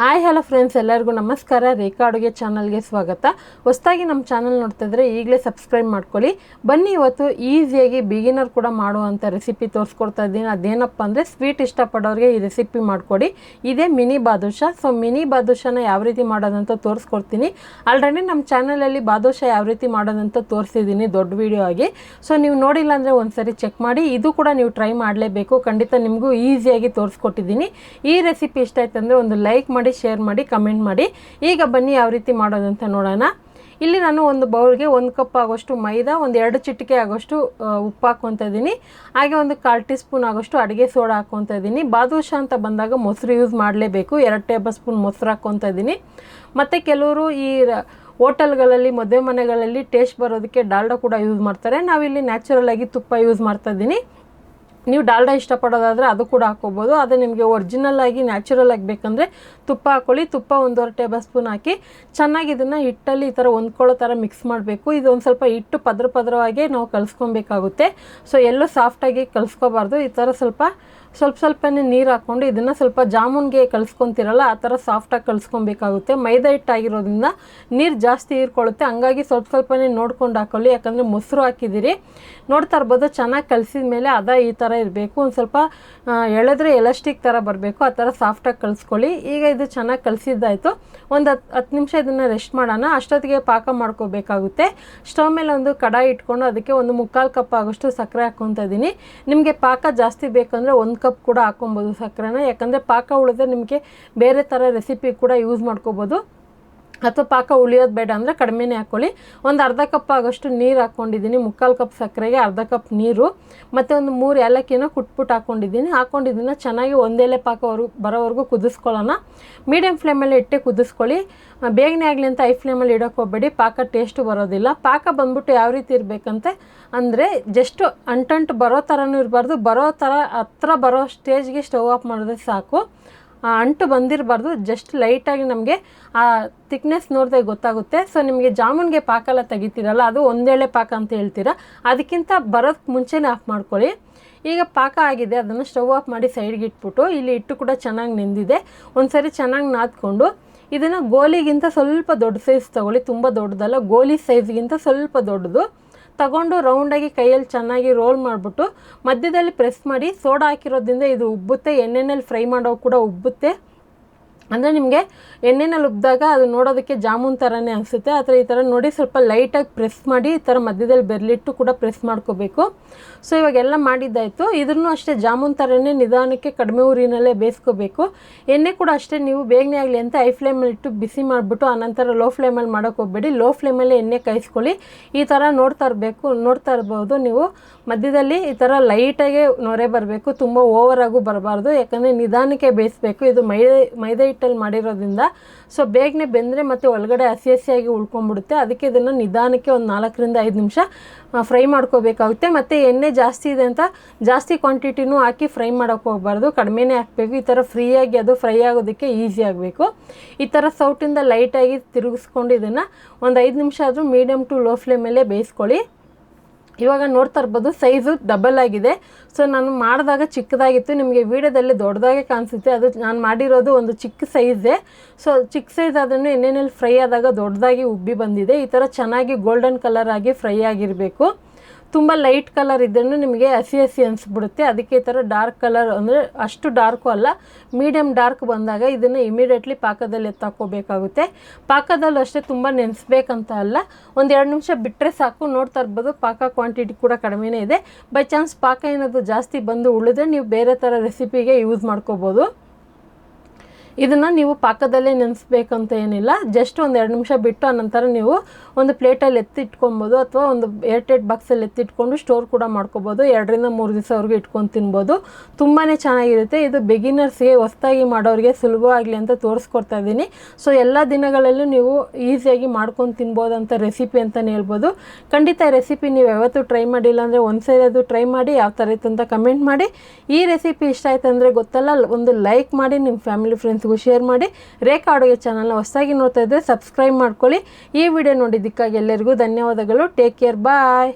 Hi hello friends, ಎಲ್ಲರಿಗೂ ನಮಸ್ಕಾರ. ರೇಖಾ ಅಡುಗೆ ಚಾನಲ್ಗೆ ಸ್ವಾಗತ. ಹೊಸದಾಗಿ ನಮ್ಮ ಚಾನಲ್ ನೋಡ್ತಿದ್ರೆ ಈಗಲೇ ಸಬ್ಸ್ಕ್ರೈಬ್ ಮಾಡ್ಕೊಳ್ಳಿ. ಬನ್ನಿ, ಇವತ್ತು ಈಸಿಯಾಗಿ ಬಿಗಿನರ್ ಕೂಡ ಮಾಡುವಂಥ ರೆಸಿಪಿ ತೋರಿಸ್ಕೊಡ್ತಾ ಇದ್ದೀನಿ. ಅದೇನಪ್ಪ ಅಂದರೆ ಸ್ವೀಟ್ ಇಷ್ಟಪಡೋರಿಗೆ ಈ ರೆಸಿಪಿ ಮಾಡಿಕೊಡಿ. ಇದೇ ಮಿನಿ ಬಾದುಷಾ. ಸೊ ಮಿನಿ ಬಾದುಷಾನ ಯಾವ ರೀತಿ ಮಾಡೋದಂತ ತೋರಿಸ್ಕೊಡ್ತೀನಿ. ಆಲ್ರೆಡಿ ನಮ್ಮ ಚಾನಲಲ್ಲಿ ಬಾದುಷಾ ಯಾವ ರೀತಿ ಮಾಡೋದಂತ ತೋರಿಸಿದ್ದೀನಿ ದೊಡ್ಡ ವಿಡಿಯೋ ಆಗಿ. ಸೊ ನೀವು ನೋಡಿಲ್ಲ ಅಂದರೆ ಒಂದ್ಸರಿ ಚೆಕ್ ಮಾಡಿ. ಇದು ಕೂಡ ನೀವು ಟ್ರೈ ಮಾಡಲೇಬೇಕು. ಖಂಡಿತ ನಿಮಗೂ ಈಸಿಯಾಗಿ ತೋರಿಸ್ಕೊಟ್ಟಿದ್ದೀನಿ. ಈ ರೆಸಿಪಿ ಇಷ್ಟ ಆಯ್ತು ಅಂದರೆ ಒಂದು ಲೈಕ್ ಮಾಡಿ, ಶೇರ್ ಮಾಡಿ, ಕಮೆಂಟ್ ಮಾಡಿ. ಈಗ ಬನ್ನಿ ಯಾವ ರೀತಿ ಮಾಡೋದಂತ ನೋಡೋಣ. ಇಲ್ಲಿ ನಾನು ಒಂದು ಬೌಲ್ಗೆ 1 ಕಪ್ ಆಗೋಷ್ಟು ಮೈದಾ, ಒಂದು 2 ಚಿಟಿಕೆ ಆಗೋಷ್ಟು ಉಪ್ಪು ಹಾಕ್ಕೊತಾ ಇದ್ದೀನಿ. ಹಾಗೆ ಒಂದು 1/4 ಟೀ ಸ್ಪೂನ್ ಆಗೋಷ್ಟು ಅಡುಗೆ ಸೋಡಾ ಹಾಕ್ಕೊತಾ ಇದ್ದೀನಿ. ಬಾದುಷಾ ಅಂತ ಬಂದಾಗ ಮೊಸರು ಯೂಸ್ ಮಾಡಲೇಬೇಕು. 2 ಟೇಬಲ್ ಸ್ಪೂನ್ ಮೊಸರು ಹಾಕ್ಕೊತಾ ಇದ್ದೀನಿ. ಮತ್ತು ಕೆಲವರು ಈ ಹೋಟೆಲ್ಗಳಲ್ಲಿ, ಮದುವೆ ಮನೆಗಳಲ್ಲಿ ಟೇಸ್ಟ್ ಬರೋದಕ್ಕೆ ಡಾಲ್ಡಾ ಕೂಡ ಯೂಸ್ ಮಾಡ್ತಾರೆ. ನಾವಿಲ್ಲಿ ನ್ಯಾಚುರಲ್ ಆಗಿ ತುಪ್ಪ ಯೂಸ್ ಮಾಡ್ತಾ ಇದ್ದೀನಿ. ನೀವು ಡಾಲ್ಡಾ ಇಷ್ಟಪಡೋದಾದರೆ ಅದು ಕೂಡ ಹಾಕ್ಕೋಬೋದು. ಅದೇ ನಿಮಗೆ ಒರಿಜಿನಲ್ ಆಗಿ ನ್ಯಾಚುರಲ್ ಆಗಿ ಬೇಕಂದರೆ ತುಪ್ಪ ಹಾಕ್ಕೊಳ್ಳಿ. ತುಪ್ಪ 1.5 ಟೇಬಲ್ ಸ್ಪೂನ್ ಹಾಕಿ ಚೆನ್ನಾಗಿ ಇದನ್ನು ಹಿಟ್ಟಲ್ಲಿ ಈ ಥರ ಹೊಂದ್ಕೊಳ್ಳೋ ಥರ ಮಿಕ್ಸ್ ಮಾಡಬೇಕು. ಇದು ಒಂದು ಸ್ವಲ್ಪ ಹಿಟ್ಟು ಪದರವಾಗಿ ನಾವು ಕಲಿಸ್ಕೊಬೇಕಾಗುತ್ತೆ. ಸೊ ಎಲ್ಲೂ ಸಾಫ್ಟಾಗಿ ಕಲಿಸ್ಕೋಬಾರ್ದು. ಈ ಥರ ಸ್ವಲ್ಪನೇ ನೀರು ಹಾಕ್ಕೊಂಡು ಇದನ್ನು ಸ್ವಲ್ಪ ಜಾಮೂನ್ಗೆ ಕಲಿಸ್ಕೊತಿರಲ್ಲ ಆ ಥರ ಸಾಫ್ಟಾಗಿ ಕಲಿಸ್ಕೊಬೇಕಾಗುತ್ತೆ. ಮೈದಾ ಹಿಟ್ಟಾಗಿರೋದ್ರಿಂದ ನೀರು ಜಾಸ್ತಿ ಹೀರ್ಕೊಳ್ಳುತ್ತೆ. ಹಂಗಾಗಿ ಸ್ವಲ್ಪನೇ ನೋಡ್ಕೊಂಡು ಹಾಕ್ಕೊಳ್ಳಿ. ಯಾಕಂದರೆ ಮೊಸರು ಹಾಕಿದ್ದೀರಿ, ನೋಡ್ತಾ ಇರ್ಬೋದು. ಚೆನ್ನಾಗಿ ಕಲಿಸಿದ ಮೇಲೆ ಈ ಥರ ಇರಬೇಕು. ಒಂದು ಸ್ವಲ್ಪ ಎಳೆದ್ರೆ ಎಲಾಸ್ಟಿಕ್ ಥರ ಬರಬೇಕು. ಆ ಥರ ಸಾಫ್ಟಾಗಿ ಕಲಿಸ್ಕೊಳ್ಳಿ. ಈಗ ಇದು ಚೆನ್ನಾಗಿ ಕಲಿಸಿದ್ದಾಯಿತು. ಒಂದು 10 ನಿಮಿಷ ಇದನ್ನು ರೆಸ್ಟ್ ಮಾಡೋಣ. ಅಷ್ಟೊತ್ತಿಗೆ ಪಾಕ ಮಾಡ್ಕೋಬೇಕಾಗುತ್ತೆ. ಸ್ಟವ್ ಮೇಲೆ ಒಂದು ಕಡಾಯಿ ಇಟ್ಕೊಂಡು ಅದಕ್ಕೆ ಒಂದು 3/4 ಕಪ್ ಆಗೋಷ್ಟು ಸಕ್ಕರೆ ಹಾಕ್ಕೊತಾ ಇದ್ದೀನಿ. ನಿಮಗೆ ಪಾಕ ಜಾಸ್ತಿ ಬೇಕಂದರೆ 1 ಕಪ್ ಕೂಡ ಹಾಕ್ಕೊಬೋದು ಸಕ್ಕರೆನ. ಯಾಕಂದರೆ ಪಾಕ ಉಳಿದ್ರೆ ನಿಮಗೆ ಬೇರೆ ಥರ ರೆಸಿಪಿ ಕೂಡ ಯೂಸ್ ಮಾಡ್ಕೋಬೋದು. ಅಥವಾ ಪಾಕ ಉಳಿಯೋದು ಬೇಡ ಅಂದರೆ ಕಡಿಮೆನೇ ಹಾಕ್ಕೊಳ್ಳಿ. ಒಂದು 1/2 ಕಪ್ ಆಗೋಷ್ಟು ನೀರು ಹಾಕ್ಕೊಂಡಿದ್ದೀನಿ. 3/4 ಕಪ್ ಸಕ್ಕರೆಗೆ 1/2 ಕಪ್ ನೀರು ಮತ್ತು ಒಂದು 3 ಏಲಕ್ಕಿನ ಕುಟ್ಬಿಟ್ಟು ಹಾಕ್ಕೊಂಡಿದ್ದೀನಿ. ಚೆನ್ನಾಗಿ ಒಂದೇಲೆ ಪಾಕ ಬರೋವರೆಗೂ ಕುದಿಸ್ಕೊಳ್ಳೋಣ. ಮೀಡಿಯಮ್ ಫ್ಲೇಮಲ್ಲಿ ಇಟ್ಟೆ ಕುದಿಸ್ಕೊಳ್ಳಿ. ಬೇಗನೆ ಆಗಲಿ ಅಂತ ಹೈ ಫ್ಲೇಮಲ್ಲಿ ಇಡೋಕೆ ಹೋಗಬೇಡಿ. ಪಾಕ ಟೇಸ್ಟು ಬರೋದಿಲ್ಲ. ಪಾಕ ಬಂದ್ಬಿಟ್ಟು ಯಾವ ರೀತಿ ಇರಬೇಕಂತೆ ಅಂದರೆ ಜಸ್ಟ್ ಅಂಟಂಟು ಬರೋ ಥರನೂ ಇರಬಾರ್ದು. ಹತ್ರ ಬರೋ ಸ್ಟೇಜ್ಗೆ ಸ್ಟವ್ ಆಫ್ ಮಾಡಿದ್ರೆ ಸಾಕು. ಅಂಟು ಬಂದಿರಬಾರ್ದು. ಜಸ್ಟ್ ಲೈಟಾಗಿ ನಮಗೆ ಆ ತಿಕ್ನೆಸ್ ನೋಡಿದ್ರೆ ಗೊತ್ತಾಗುತ್ತೆ. ಸೊ ನಿಮಗೆ ಜಾಮೂನ್ಗೆ ಪಾಕ ಎಲ್ಲ ತೆಗಿತೀರಲ್ಲ, ಅದು ಒಂದೇಳೆ ಪಾಕ ಅಂತ ಹೇಳ್ತೀರಾ. ಅದಕ್ಕಿಂತ ಬರೋದಕ್ಕೆ ಮುಂಚೆನೇ ಆಫ್ ಮಾಡ್ಕೊಳ್ಳಿ. ಈಗ ಪಾಕ ಆಗಿದೆ, ಅದನ್ನು ಸ್ಟವ್ ಆಫ್ ಮಾಡಿ ಸೈಡ್ಗೆ ಇಟ್ಬಿಟ್ಟು ಇಲ್ಲಿ ಹಿಟ್ಟು ಕೂಡ ಚೆನ್ನಾಗಿ ನೆಂದಿದೆ. ಒಂದು ಸರಿ ಚೆನ್ನಾಗಿ ನಾದ್ಕೊಂಡು ಇದನ್ನು ಗೋಲಿಗಿಂತ ಸ್ವಲ್ಪ ದೊಡ್ಡ ಸೈಜ್ ತೊಗೊಳ್ಳಿ. ತುಂಬ ದೊಡ್ಡದಲ್ಲ, ಗೋಲಿ ಸೈಜ್ಗಿಂತ ಸ್ವಲ್ಪ ದೊಡ್ಡದು ತಗೊಂಡು ರೌಂಡಾಗಿ ಕೈಯಲ್ಲಿ ಚೆನ್ನಾಗಿ ರೋಲ್ ಮಾಡಿಬಿಟ್ಟು ಮಧ್ಯದಲ್ಲಿ ಪ್ರೆಸ್ ಮಾಡಿ. ಸೋಡಾ ಹಾಕಿರೋದ್ರಿಂದ ಇದು ಉಬ್ಬುತ್ತೆ. ಎಣ್ಣೆಯಲ್ಲಿ ಫ್ರೈ ಮಾಡೋ ಕೂಡ ಉಬ್ಬುತ್ತೆ. ಅಂದರೆ ನಿಮಗೆ ಎಣ್ಣೆನಲ್ಲಿ ಉಬ್ಬಿದಾಗ ಅದು ನೋಡೋದಕ್ಕೆ ಜಾಮೂನ್ ಥರನೇ ಅನಿಸುತ್ತೆ. ಆ ಥರ ಈ ಥರ ನೋಡಿ ಸ್ವಲ್ಪ ಲೈಟಾಗಿ ಪ್ರೆಸ್ ಮಾಡಿ ಈ ಥರ ಮಧ್ಯದಲ್ಲಿ ಬೆರಳಿಟ್ಟು ಕೂಡ ಪ್ರೆಸ್ ಮಾಡ್ಕೋಬೇಕು. ಸೊ ಇವಾಗೆಲ್ಲ ಮಾಡಿದ್ದಾಯಿತು. ಇದನ್ನು ಅಷ್ಟೇ ಜಾಮೂನ್ ಥರನೇ ನಿಧಾನಕ್ಕೆ ಕಡಿಮೆ ಊರಿನಲ್ಲೇ ಬೇಯಿಸ್ಕೋಬೇಕು. ಎಣ್ಣೆ ಕೂಡ ಅಷ್ಟೇ ನೀವು ಬೇಗನೆ ಆಗಲಿ ಅಂತ ಹೈ ಫ್ಲೇಮಲ್ಲಿ ಇಟ್ಟು ಬಿಸಿ ಮಾಡಿಬಿಟ್ಟು ಆನಂತರ ಲೋ ಫ್ಲೇಮಲ್ಲಿ ಮಾಡೋಕೆ ಹೋಗಬೇಡಿ. ಲೋ ಫ್ಲೇಮಲ್ಲಿ ಎಣ್ಣೆ ಕಾಯಿಸ್ಕೊಳ್ಳಿ. ಈ ಥರ ನೋಡ್ತಾ ಇರ್ಬೋದು ನೀವು. ಮಧ್ಯದಲ್ಲಿ ಈ ಥರ ಲೈಟಾಗೆ ನೊರೆ ಬರಬೇಕು. ತುಂಬ ಓವರಾಗೂ ಬರಬಾರ್ದು. ಯಾಕಂದರೆ ನಿಧಾನಕ್ಕೆ ಬೇಯಿಸಬೇಕು. ಇದು ಮೈದಾ ಹಿಟ್ಟಲ್ಲಿ ಮಾಡಿರೋದ್ರಿಂದ ಸೊ ಬೇಗನೆ ಬೆಂದರೆ ಮತ್ತು ಒಳಗಡೆ ಹಸಿಯಾಗಿ ಉಳ್ಕೊಂಡ್ಬಿಡುತ್ತೆ. ಅದಕ್ಕೆ ಇದನ್ನು ನಿಧಾನಕ್ಕೆ ಒಂದು 4 ರಿಂದ 5 ನಿಮಿಷ ಫ್ರೈ ಮಾಡ್ಕೋಬೇಕಾಗುತ್ತೆ. ಮತ್ತು ಎಣ್ಣೆ ಜಾಸ್ತಿ ಇದೆ ಅಂತ ಜಾಸ್ತಿ ಕ್ವಾಂಟಿಟಿನೂ ಹಾಕಿ ಫ್ರೈ ಮಾಡೋಕ್ಕೆ ಹೋಗಬಾರ್ದು. ಕಡಿಮೆನೇ ಹಾಕಬೇಕು. ಈ ಥರ ಫ್ರೀಯಾಗಿ ಅದು ಫ್ರೈ ಆಗೋದಕ್ಕೆ ಈಸಿ ಆಗಬೇಕು. ಈ ಥರ ಸೌಟಿಂದ ಲೈಟಾಗಿ ತಿರುಗಿಸ್ಕೊಂಡು ಇದನ್ನು ಒಂದು 5 ನಿಮಿಷ ಆದರೂ ಮೀಡಿಯಮ್ ಟು ಲೋ ಫ್ಲೇಮಲ್ಲೇ ಬೇಯಿಸ್ಕೊಳ್ಳಿ. ಇವಾಗ ನೋಡ್ತಾ ಇರ್ಬೋದು ಸೈಜು ಡಬಲ್ ಆಗಿದೆ. ಸೊ ನಾನು ಮಾಡಿದಾಗ ಚಿಕ್ಕದಾಗಿತ್ತು, ನಿಮಗೆ ವೀಡಿಯೋದಲ್ಲಿ ದೊಡ್ಡದಾಗೆ ಕಾಣಿಸುತ್ತೆ. ಅದು ನಾನು ಮಾಡಿರೋದು ಒಂದು ಚಿಕ್ಕ ಸೈಜೇ. ಸೊ ಚಿಕ್ಕ ಸೈಜ್ ಅದನ್ನು ಎಣ್ಣೆಯಲ್ಲಿ ಫ್ರೈ ಆದಾಗ ದೊಡ್ಡದಾಗಿ ಉಬ್ಬಿ ಬಂದಿದೆ. ಈ ಥರ ಚೆನ್ನಾಗಿ ಗೋಲ್ಡನ್ ಕಲರ್ ಆಗಿ ಫ್ರೈ ಆಗಿರಬೇಕು. ತುಂಬ ಲೈಟ್ ಕಲರ್ ಇದ್ರೂ ನಿಮಗೆ ಹಸಿ ಅನಿಸ್ಬಿಡುತ್ತೆ. ಅದಕ್ಕೆ ಈ ಥರ ಡಾರ್ಕ್ ಕಲರ್ ಅಂದರೆ ಅಷ್ಟು ಡಾರ್ಕು ಅಲ್ಲ, ಮೀಡಿಯಮ್ ಡಾರ್ಕ್ ಬಂದಾಗ ಇದನ್ನು ಇಮಿಡಿಯೇಟ್ಲಿ ಪಾಕದಲ್ಲಿ ಎತ್ತಾಕೋಬೇಕಾಗುತ್ತೆ. ಪಾಕದಲ್ಲೂ ಅಷ್ಟೇ ತುಂಬ ನೆನೆಸ್ಬೇಕಂತ ಅಲ್ಲ, ಒಂದು 2 ನಿಮಿಷ ಬಿಟ್ಟರೆ ಸಾಕು. ನೋಡ್ತಾ ಇರ್ಬೋದು ಪಾಕ ಕ್ವಾಂಟಿಟಿ ಕೂಡ ಕಡಿಮೆನೇ ಇದೆ. ಬೈ ಚಾನ್ಸ್ ಪಾಕ ಏನಾದರೂ ಜಾಸ್ತಿ ಬಂದು ಉಳಿದ್ರೆ ನೀವು ಬೇರೆ ಥರ ರೆಸಿಪಿಗೆ ಯೂಸ್ ಮಾಡ್ಕೋಬೋದು. ಇದನ್ನು ನೀವು ಪಾಕದಲ್ಲೇ ನೆನೆಸ್ಬೇಕಂತ ಏನಿಲ್ಲ. ಜಸ್ಟ್ ಒಂದು 2 ನಿಮಿಷ ಬಿಟ್ಟು ಆನಂತರ ನೀವು ಒಂದು ಪ್ಲೇಟಲ್ಲಿ ಎತ್ತಿಟ್ಕೊಬೋದು ಅಥವಾ ಒಂದು ಏರ್ಟೈಟ್ ಬಾಕ್ಸಲ್ಲಿ ಎತ್ತಿಟ್ಕೊಂಡು ಸ್ಟೋರ್ ಕೂಡ ಮಾಡ್ಕೋಬೋದು. 2 ರಿಂದ 3 ದಿವಸವರೆಗೂ ಇಟ್ಕೊಂಡು ತಿನ್ಬೋದು. ತುಂಬಾ ಚೆನ್ನಾಗಿರುತ್ತೆ. ಇದು ಬಿಗಿನರ್ಸ್ಗೆ, ಹೊಸದಾಗಿ ಮಾಡೋರಿಗೆ ಸುಲಭ ಆಗಲಿ ಅಂತ ತೋರಿಸ್ಕೊಡ್ತಾ ಇದ್ದೀನಿ. ಸೊ ಎಲ್ಲ ದಿನಗಳಲ್ಲೂ ನೀವು ಈಸಿಯಾಗಿ ಮಾಡ್ಕೊಂಡು ತಿನ್ಬೋದಂಥ ರೆಸಿಪಿ ಅಂತಲೇ ಹೇಳ್ಬೋದು. ಖಂಡಿತ ಈ ರೆಸಿಪಿ ನೀವು ಯಾವತ್ತೂ ಟ್ರೈ ಮಾಡಿಲ್ಲ ಅಂದರೆ ಒಂದ್ಸರಿ ಅದು ಟ್ರೈ ಮಾಡಿ ಯಾವ ಥರ ಇತ್ತು ಅಂತ ಕಮೆಂಟ್ ಮಾಡಿ. ಈ ರೆಸಿಪಿ ಇಷ್ಟ ಆಯ್ತು ಅಂದರೆ ಗೊತ್ತಲ್ಲ, ಒಂದು ಲೈಕ್ ಮಾಡಿ, ನಿಮ್ಮ ಫ್ಯಾಮಿಲಿ ಫ್ರೆಂಡ್ಸ್ಗೂ ಶೇರ್ ಮಾಡಿ. ರೇಖಾ ಅಡುಗೆ ಚಾನಲ್ನ ಹೊಸದಾಗಿ ನೋಡ್ತಾ ಇದ್ದರೆ ಸಬ್ಸ್ಕ್ರೈಬ್ ಮಾಡ್ಕೊಳ್ಳಿ. ಈ ವಿಡಿಯೋ ನೋಡಿದ್ದಕ್ಕಾಗಿ ಎಲ್ಲರಿಗೂ ಧನ್ಯವಾದಗಳು. ಟೇಕ್ ಕೇರ್, ಬಾಯ್.